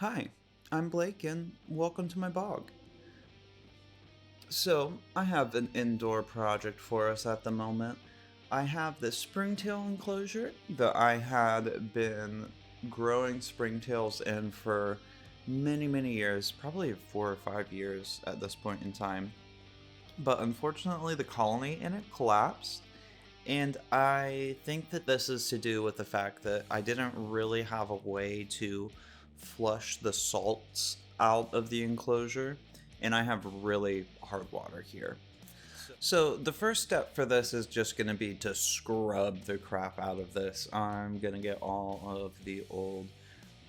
Hi, I'm Blake and welcome to my bog. So, I have an indoor project for us at the moment. I have this springtail enclosure that I had been growing springtails in for many years, probably 4 or 5 years at this point in time. But unfortunately, the colony in it collapsed. And I think that this is to do with the fact that I didn't really have a way to flush the salts out of the enclosure, and I have really hard water here. So the first step for this is just going to be to scrub the crap out of this. I'm going to get all of the old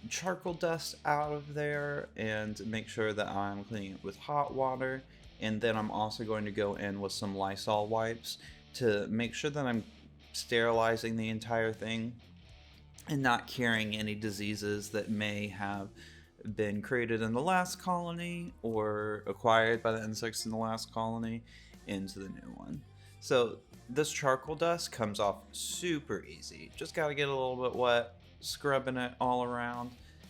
charcoal dust out of there and make sure that I'm cleaning it with hot water. And then I'm also going to go in with some Lysol wipes to make sure that I'm sterilizing the entire thing and not carrying any diseases that may have been created in the last colony or acquired by the insects in the last colony into the new one. So this charcoal dust comes off super easy. Just got to get a little bit wet, scrubbing it all around,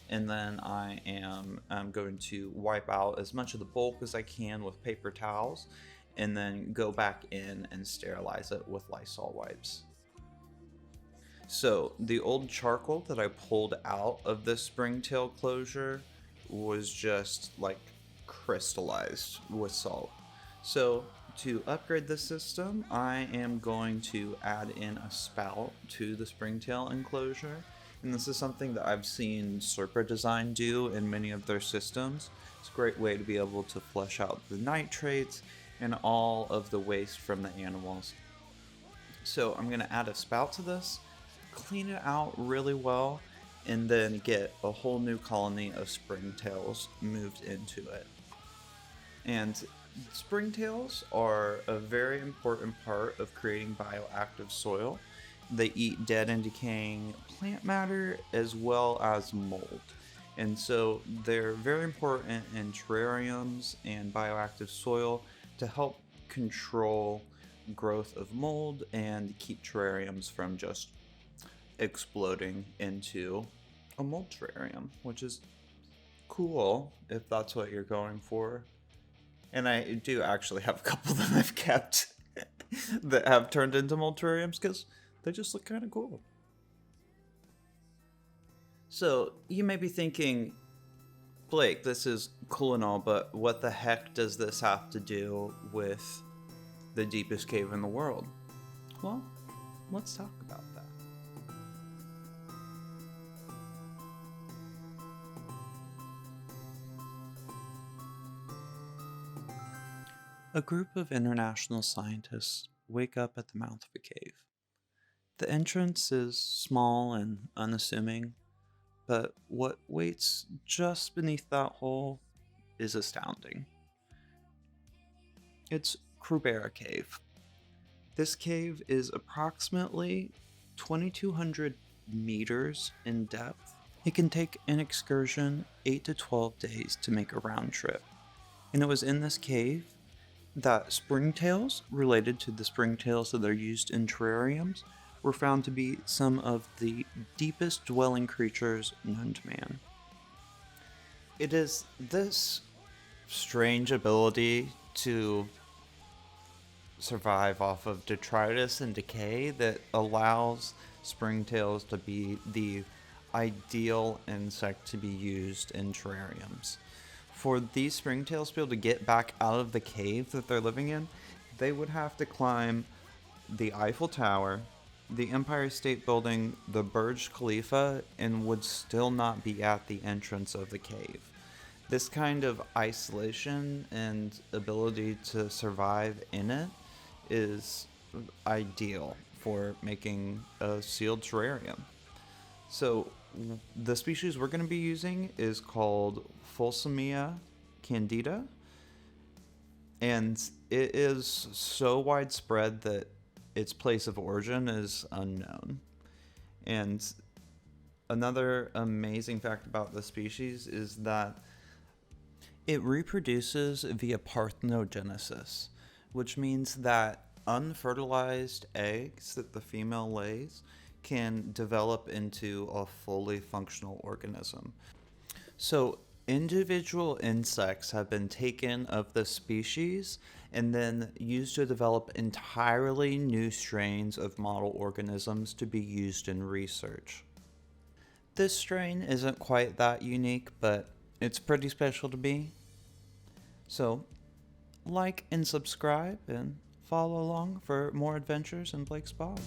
and then I'm going to wipe out as much of the bulk as I can with paper towels, and then go back in and sterilize it with Lysol wipes. So the old charcoal that I pulled out of the springtail closure was just like crystallized with salt. So to upgrade the system, I am going to add in a spout to the springtail enclosure. And this is something that I've seen Serpa Design do in many of their systems. It's a great way to be able to flush out the nitrates and all of the waste from the animals. So I'm going to add a spout to this, clean it out really well, and then get a whole new colony of springtails moved into it. And springtails are a very important part of creating bioactive soil. They eat dead and decaying plant matter as well as mold. And so they're very important in terrariums and bioactive soil to help control growth of mold and keep terrariums from just exploding into a mold terrarium, which is cool if that's what you're going for. And I do actually have a couple that I've kept that have turned into mold terrariums because they just look kind of cool. So you may be thinking, Blake, this is cool and all, but what the heck does this have to do with the deepest cave in the world? Well, let's talk about that. A group of international scientists wake up at the mouth of a cave. The entrance is small and unassuming, but what waits just beneath that hole is astounding. It's Krubera Cave. This cave is approximately 2,200 meters in depth. It can take an excursion 8 to 12 days to make a round trip. And it was in this cave that springtails, related to the springtails that are used in terrariums, were found to be some of the deepest dwelling creatures known to man. It is this strange ability to survive off of detritus and decay that allows springtails to be the ideal insect to be used in terrariums. For these springtails to be able to get back out of the cave that they're living in, they would have to climb the Eiffel Tower, the Empire State Building, the Burj Khalifa, and would still not be at the entrance of the cave. This kind of isolation and ability to survive in it is ideal for making a sealed terrarium. So the species we're going to be using is called Fulsamia candida, and it is so widespread that its place of origin is unknown. And another amazing fact about the species is that it reproduces via parthenogenesis, which means that unfertilized eggs that the female lays can develop into a fully functional organism. So, individual insects have been taken of the species and then used to develop entirely new strains of model organisms to be used in research. This strain isn't quite that unique, but it's pretty special to me. So, like and subscribe and follow along for more adventures in Blake's Pod.